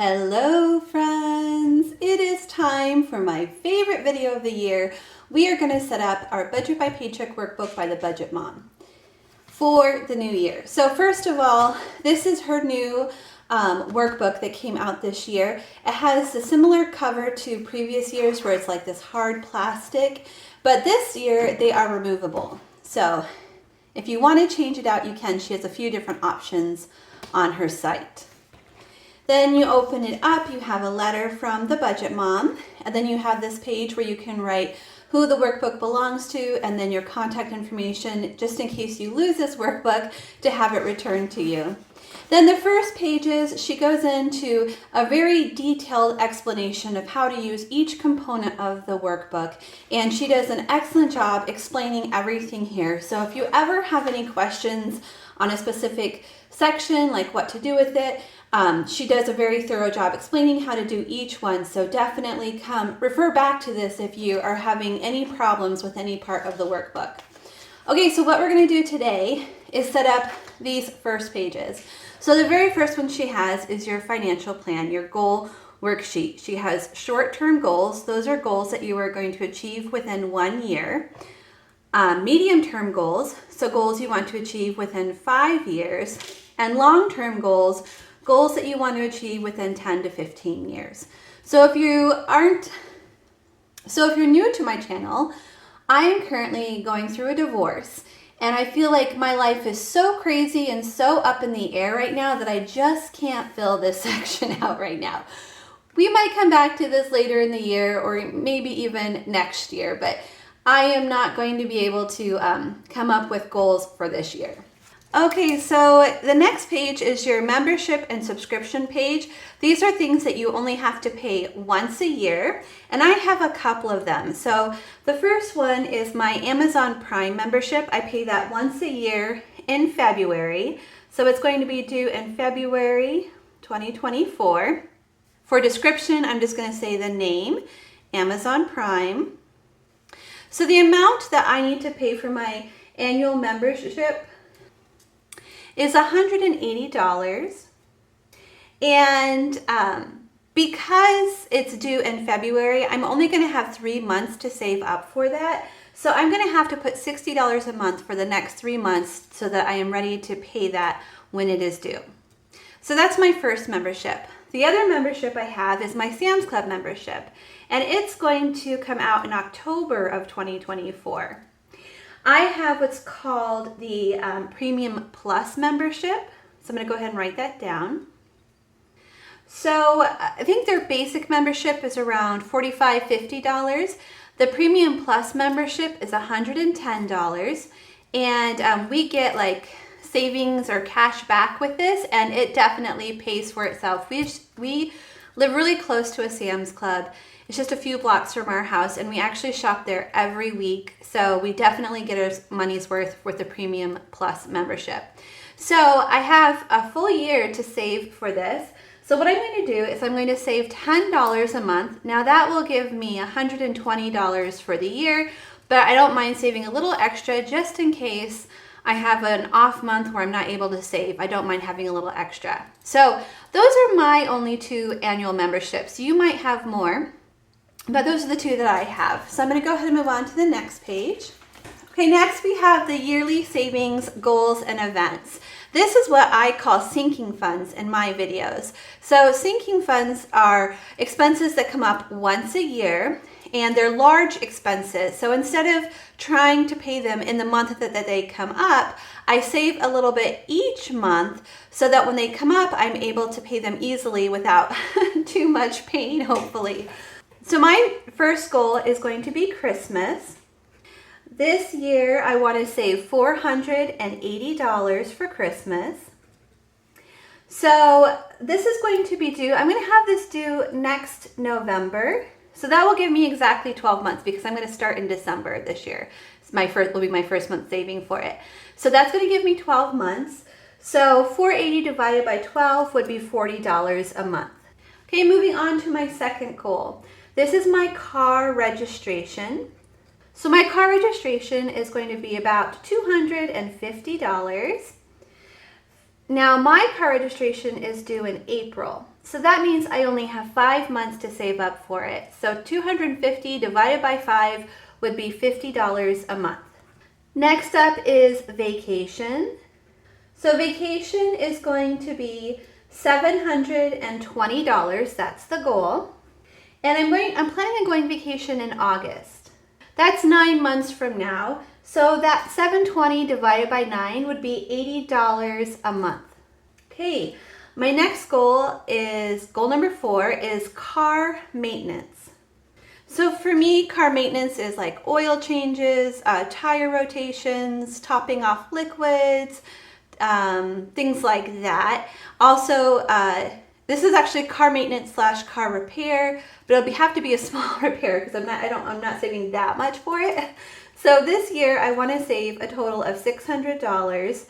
Hello friends! It is time for my favorite video of the year. We are going to set up our Budget by Paycheck Workbook by the Budget Mom for the new year. So first of all, this is her new workbook that came out this year. It has a similar cover to previous years where it's like this hard plastic, but this year they are removable. So if you want to change it out, you can. She has a few different options on her site. Then you open it up, you have a letter from the Budget Mom, and then you have this page where you can write who the workbook belongs to and then your contact information just in case you lose this workbook to have it returned to you. Then the first pages, she goes into a very detailed explanation of how to use each component of the workbook, and she does an excellent job explaining everything here. So if you ever have any questions on a specific section, like what to do with it, she does a very thorough job explaining how to do each one. So definitely refer back to this if you are having any problems with any part of the workbook. Okay, so what we're going to do today is set up these first pages. So the very first one she has is your financial plan, your goal worksheet. She has short-term goals. Those are goals that you are going to achieve within 1 year. Medium-term goals, so goals you want to achieve within 5 years. And long-term goals that you want to achieve within 10 to 15 years. So if you're new to my channel, I am currently going through a divorce, and I feel like my life is so crazy and so up in the air right now that I just can't fill this section out right now. We might come back to this later in the year or maybe even next year, but I am not going to be able to come up with goals for this year. Okay, so the next page is your membership and subscription page. These are things that you only have to pay once a year, and I have a couple of them. So the first one is my Amazon Prime membership. I pay that once a year in February. So it's going to be due in February 2024. For description, I'm just going to say the name, Amazon Prime. So the amount that I need to pay for my annual membership is $180, and because it's due in February, I'm only going to have 3 months to save up for that. So I'm going to have to put $60 a month for the next 3 months so that I am ready to pay that when it is due. So that's my first membership. The other membership I have is my Sam's Club membership, and it's going to come out in October of 2024. I have what's called the Premium Plus membership. So I'm going to go ahead and write that down. So I think their basic membership is around $45, $50. The Premium Plus membership is $110. And we get like savings or cash back with this, and it definitely pays for itself. We live really close to a Sam's Club. It's just a few blocks from our house, and we actually shop there every week. So we definitely get our money's worth with the Premium Plus membership. So I have a full year to save for this. So what I'm going to do is I'm going to save $10 a month. Now that will give me $120 for the year, but I don't mind saving a little extra just in case I have an off month where I'm not able to save. I don't mind having a little extra. So those are my only 2 annual memberships. You might have more, but those are the 2 that I have. So I'm going to go ahead and move on to the next page. Okay, next we have the yearly savings, goals, and events. This is what I call sinking funds in my videos. So sinking funds are expenses that come up once a year, and they're large expenses. So instead of trying to pay them in the month that they come up, I save a little bit each month so that when they come up, I'm able to pay them easily without too much pain, hopefully. So my first goal is going to be Christmas. This year, I want to save $480 for Christmas. So this is going to be due, I'm going to have this due next November. So that will give me exactly 12 months because I'm going to start in December this year. Will be my first month saving for it. So that's going to give me 12 months. So 480 divided by 12 would be $40 a month. Okay, moving on to my second goal. This is my car registration. So my car registration is going to be about $250. Now my car registration is due in April. So that means I only have 5 months to save up for it. So 250 divided by 5 would be $50 a month. Next up is vacation. So vacation is going to be $720. That's the goal. And I'm planning on going vacation in August. That's 9 months from now. So that 720 divided by 9 would be $80 a month. Okay. My next goal number 4 is car maintenance. So for me, car maintenance is like oil changes, tire rotations, topping off liquids, things like that. Also, this is actually car maintenance / car repair, but it'll have to be a small repair because I'm not saving that much for it. So this year I want to save a total of $600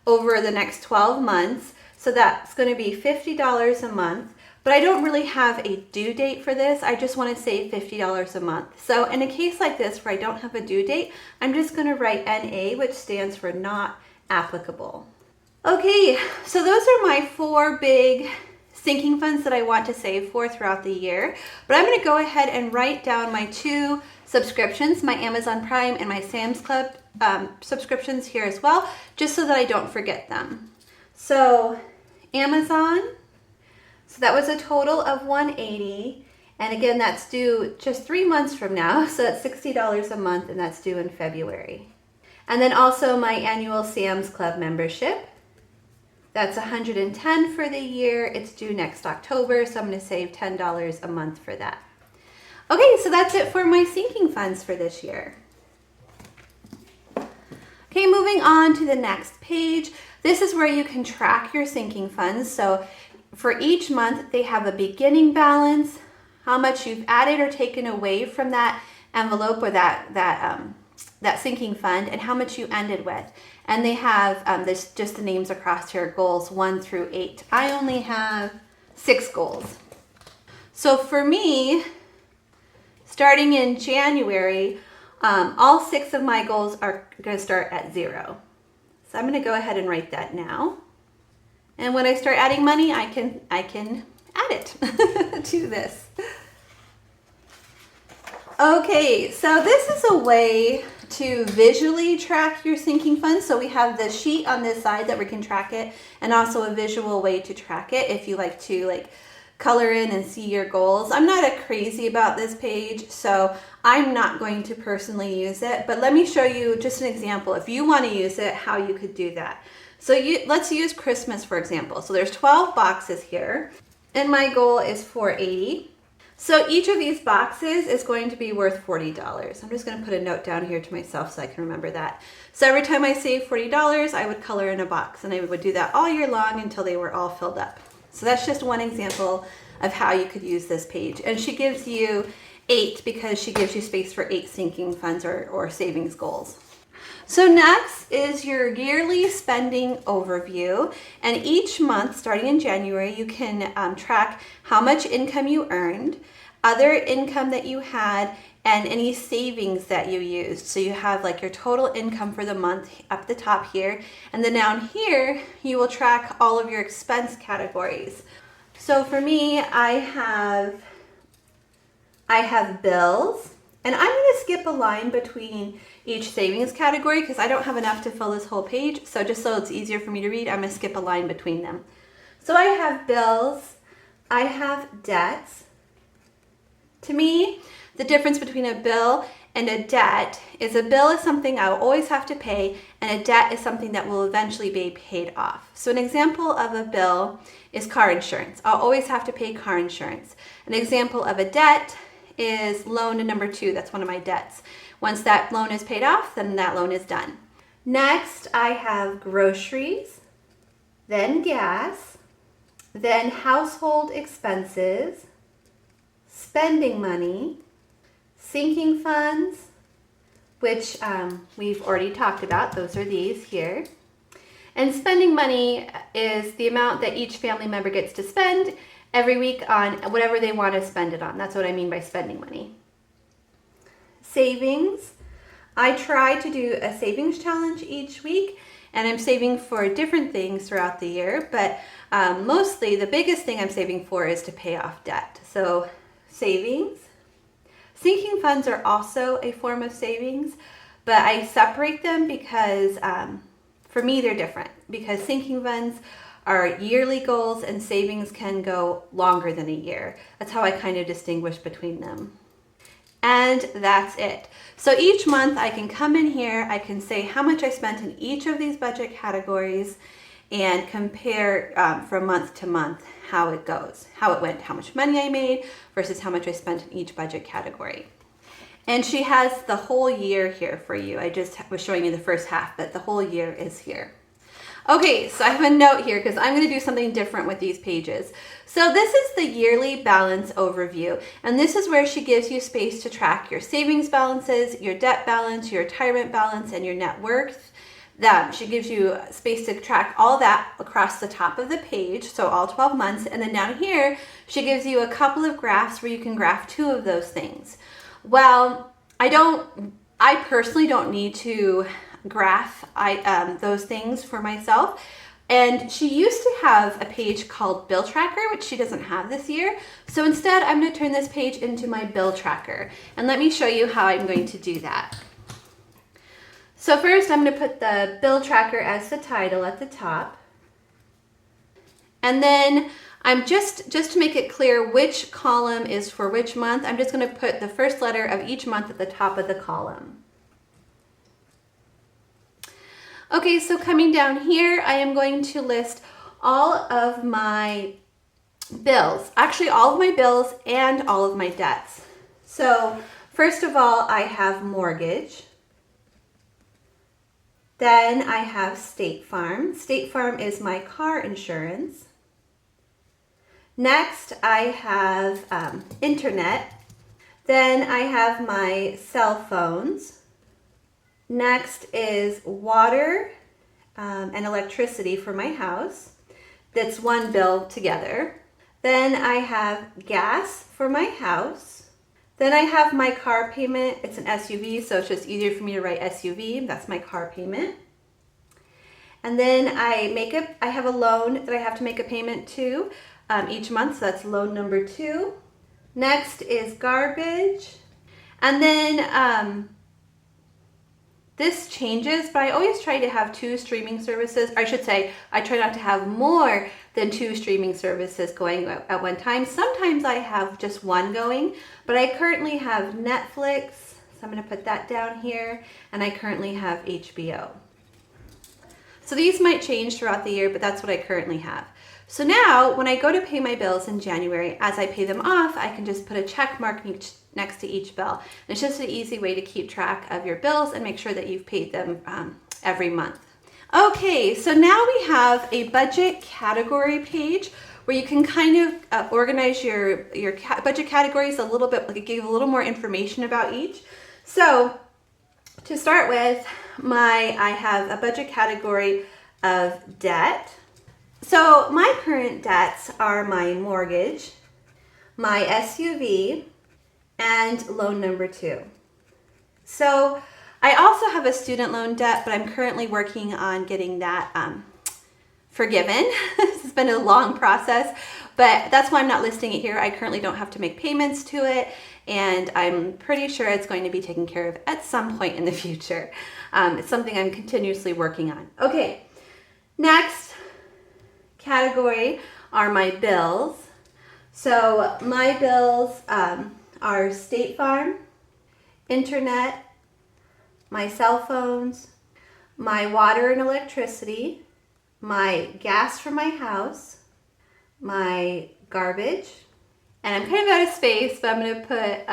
over the next 12 months. So that's going to be $50 a month, but I don't really have a due date for this. I just want to save $50 a month. So in a case like this where I don't have a due date, I'm just going to write NA, which stands for not applicable. Okay, so those are my 4 big sinking funds that I want to save for throughout the year. But I'm going to go ahead and write down my 2 subscriptions, my Amazon Prime and my Sam's Club subscriptions here as well, just so that I don't forget them. So Amazon, so that was a total of $180, and again that's due just 3 months from now, so that's $60 a month, and that's due in February. And then also my annual Sam's Club membership, that's $110 for the year. It's due next October, so I'm going to save $10 a month for that. Okay, so that's it for my sinking funds for this year. Okay, moving on to the next page. This is where you can track your sinking funds. So for each month, they have a beginning balance, how much you've added or taken away from that envelope or that sinking fund, and how much you ended with. And they have just the names across here, goals 1 through 8. I only have 6 goals. So for me, starting in January, all 6 of my goals are going to start at 0. So I'm going to go ahead and write that now. And when I start adding money, I can add it to this. Okay, so this is a way to visually track your sinking funds. So we have the sheet on this side that we can track it, and also a visual way to track it if you like to color in and see your goals. I'm not crazy about this page, so I'm not going to personally use it, but let me show you just an example if you want to use it, how you could do that. So let's use Christmas for example. So there's 12 boxes here, and my goal is $480. So each of these boxes is going to be worth $40. I'm just going to put a note down here to myself so I can remember that. So every time I save $40, I would color in a box, and I would do that all year long until they were all filled up. So that's just one example of how you could use this page. And she gives you 8 because she gives you space for 8 sinking funds or savings goals. So next is your yearly spending overview. And each month, starting in January, you can track how much income you earned, other income that you had, and any savings that you used. So you have your total income for the month up the top here. And then down here, you will track all of your expense categories. So for me, I have bills, and I'm going to skip a line between each savings category because I don't have enough to fill this whole page. So just so it's easier for me to read, I'm going to skip a line between them. So I have bills, I have debts. To me, the difference between a bill and a debt is a bill is something I'll always have to pay, and a debt is something that will eventually be paid off. So an example of a bill is car insurance. I'll always have to pay car insurance. An example of a debt is loan number 2. That's one of my debts. Once that loan is paid off, then that loan is done. Next, I have groceries, then gas, then household expenses, spending money, sinking funds, which we've already talked about. Those are these here. And spending money is the amount that each family member gets to spend every week on whatever they want to spend it on. That's what I mean by spending money. Savings. I try to do a savings challenge each week, And I'm saving for different things throughout the year, but mostly the biggest thing I'm saving for is to pay off debt. So savings. Sinking funds are also a form of savings, but I separate them because for me they're different, because sinking funds are yearly goals and savings can go longer than a year. That's how I kind of distinguish between them. And that's it. So each month I can come in here, I can say how much I spent in each of these budget categories and compare from month to month how it goes, how it went, how much money I made versus how much I spent in each budget category. And she has the whole year here for you. I just was showing you the first half, but the whole year is here. Okay, so I have a note here because I'm going to do something different with these pages. So this is the yearly balance overview, and this is where she gives you space to track your savings balances, your debt balance, your retirement balance, and your net worth. She gives you space to track all that across the top of the page, so all 12 months. And then down here, she gives you a couple of graphs where you can graph 2 of those things. Well, I personally don't need to graph those things for myself. And she used to have a page called Bill Tracker, which she doesn't have this year. So instead, I'm going to turn this page into my Bill Tracker. And let me show you how I'm going to do that. So first, I'm going to put the Bill Tracker as the title at the top. And then I'm just to make it clear which column is for which month, I'm just going to put the first letter of each month at the top of the column. Okay, so coming down here, I am going to list all of my bills, actually all of my bills and all of my debts. So first of all, I have mortgage. Then I have State Farm. State Farm is my car insurance. Next, I have internet. Then I have my cell phones. Next is water and electricity for my house. That's one bill together. Then I have gas for my house. Then I have my car payment. It's an SUV, so it's just easier for me to write SUV. That's my car payment. And then I have a loan that I have to make a payment to each month, so that's loan number 2. Next is garbage. And then this changes, but I always try to have 2 streaming services. I should say, I try not to have more than 2 streaming services going at one time. Sometimes I have just one going, but I currently have Netflix, so I'm going to put that down here, and I currently have HBO. So these might change throughout the year, but that's what I currently have. So now, when I go to pay my bills in January, as I pay them off, I can just put a check mark next to each bill. And it's just an easy way to keep track of your bills and make sure that you've paid them every month. Okay, so now we have a budget category page where you can kind of organize your budget categories a little bit, like give a little more information about each. So to start with, I have a budget category of debt. So my current debts are my mortgage, my SUV, and loan number 2. So I also have a student loan debt, but I'm currently working on getting that forgiven. This has been a long process, but that's why I'm not listing it here. I currently don't have to make payments to it, and I'm pretty sure it's going to be taken care of at some point in the future. It's something I'm continuously working on. Okay, next category are my bills. So my bills are State Farm, internet, my cell phones, my water and electricity, my gas for my house, my garbage, and I'm kind of out of space, but I'm going to put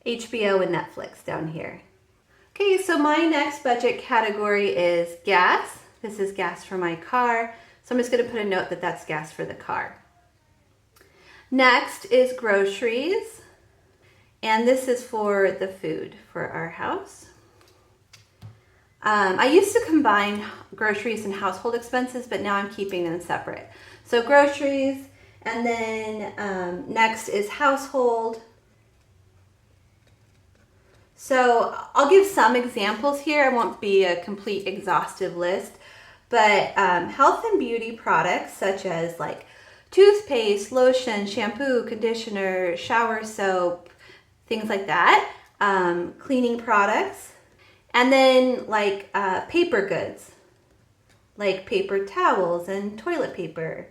HBO and Netflix down here. Okay, so my next budget category is gas. This is gas for my car. So I'm just going to put a note that that's gas for the car. Next is groceries. And this is for the food for our house. I used to combine groceries and household expenses, but now I'm keeping them separate. So groceries, and then next is household. So I'll give some examples here. It won't be a complete exhaustive list, But health and beauty products such as like toothpaste, lotion, shampoo, conditioner, shower soap, things like that, cleaning products, and then like paper goods, like paper towels and toilet paper,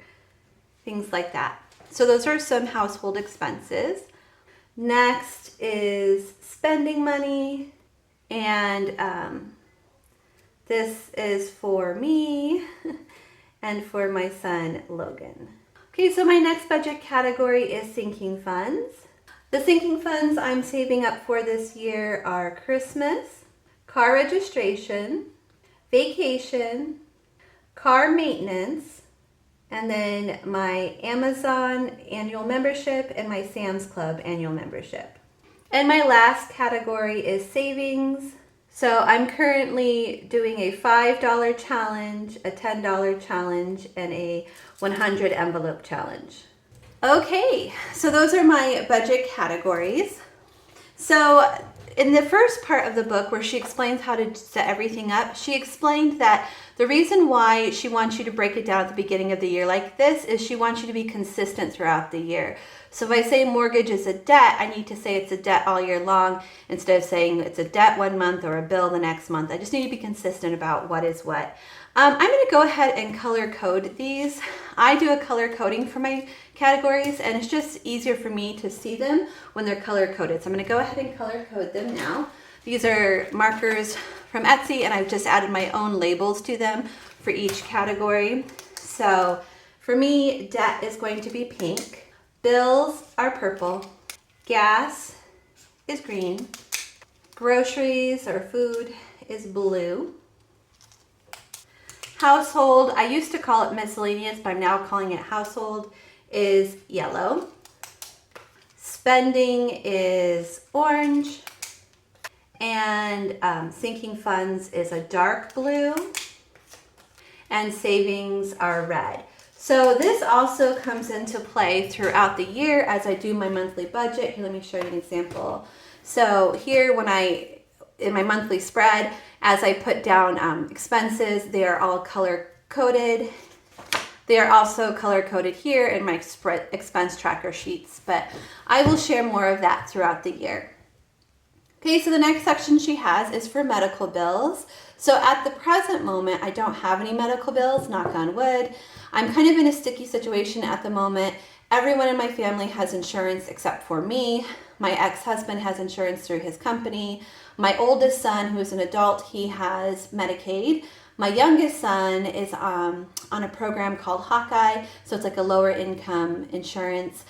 things like that. So those are some household expenses. Next is spending money, and this is for me and for my son, Logan. Okay, so my next budget category is sinking funds. The sinking funds I'm saving up for this year are Christmas, car registration, vacation, car maintenance, and then my Amazon annual membership and my Sam's Club annual membership. And my last category is savings. So I'm currently doing a $5 challenge, a $10 challenge, and a 100 envelope challenge. Okay, so those are my budget categories. So in the first part of the book where she explains how to set everything up, she explained that the reason why she wants you to break it down at the beginning of the year like this is she wants you to be consistent throughout the year. So if I say mortgage is a debt, I need to say it's a debt all year long instead of saying it's a debt one month or a bill the next month. I just need to be consistent about what is what. I'm going to go ahead and color code these. I do a color coding for my categories, and it's just easier for me to see them when they're color coded. So I'm going to go ahead and color code them now. These are markers from Etsy, and I've just added my own labels to them for each category. So for me, debt is going to be pink. Bills are purple. Gas is green. Groceries or food is blue. Household, I used to call it miscellaneous, but I'm now calling it household, is yellow. Spending is orange. And sinking funds is a dark blue. And savings are red. So this also comes into play throughout the year as I do my monthly budget. Here, let me show you an example. So here in my monthly spread, as I put down expenses, they are all color coded. They are also color coded here in my expense tracker sheets, but I will share more of that throughout the year. Okay, so the next section she has is for medical bills. So at the present moment, I don't have any medical bills, knock on wood. I'm kind of in a sticky situation at the moment. Everyone in my family has insurance except for me. My ex-husband has insurance through his company. My oldest son, who is an adult, he has Medicaid. My youngest son is on a program called Hawkeye, so it's like a lower income insurance.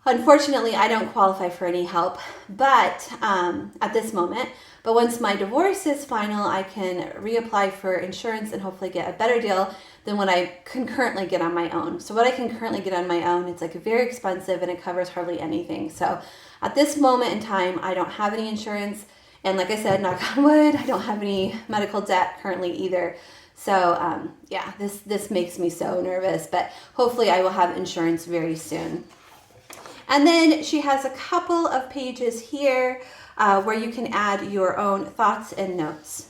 Unfortunately, I don't qualify for any help, but at this moment. But once my divorce is final, I can reapply for insurance and hopefully get a better deal than what I can currently get on my own. So what I can currently get on my own, it's like very expensive and it covers hardly anything. So at this moment in time, I don't have any insurance. And like I said, knock on wood, I don't have any medical debt currently either. So yeah, this makes me so nervous, but hopefully I will have insurance very soon. And then she has a couple of pages here where you can add your own thoughts and notes.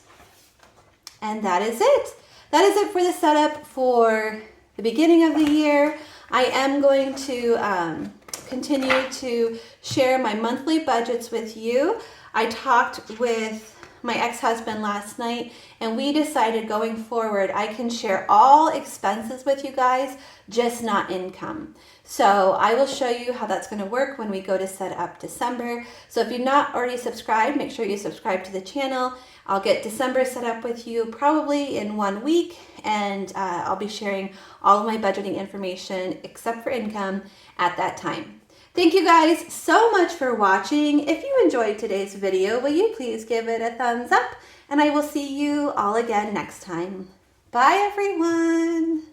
And that is it. That is it for the setup for the beginning of the year. I am going to continue to share my monthly budgets with you. I talked with my ex-husband last night, and we decided going forward I can share all expenses with you guys, just not income. So I will show you how that's going to work when we go to set up December. So if you're not already subscribed, make sure you subscribe to the channel. I'll get December set up with you probably in 1 week, and I'll be sharing all of my budgeting information except for income at that time. Thank you guys so much for watching. If you enjoyed today's video, will you please give it a thumbs up? And I will see you all again next time. Bye, everyone.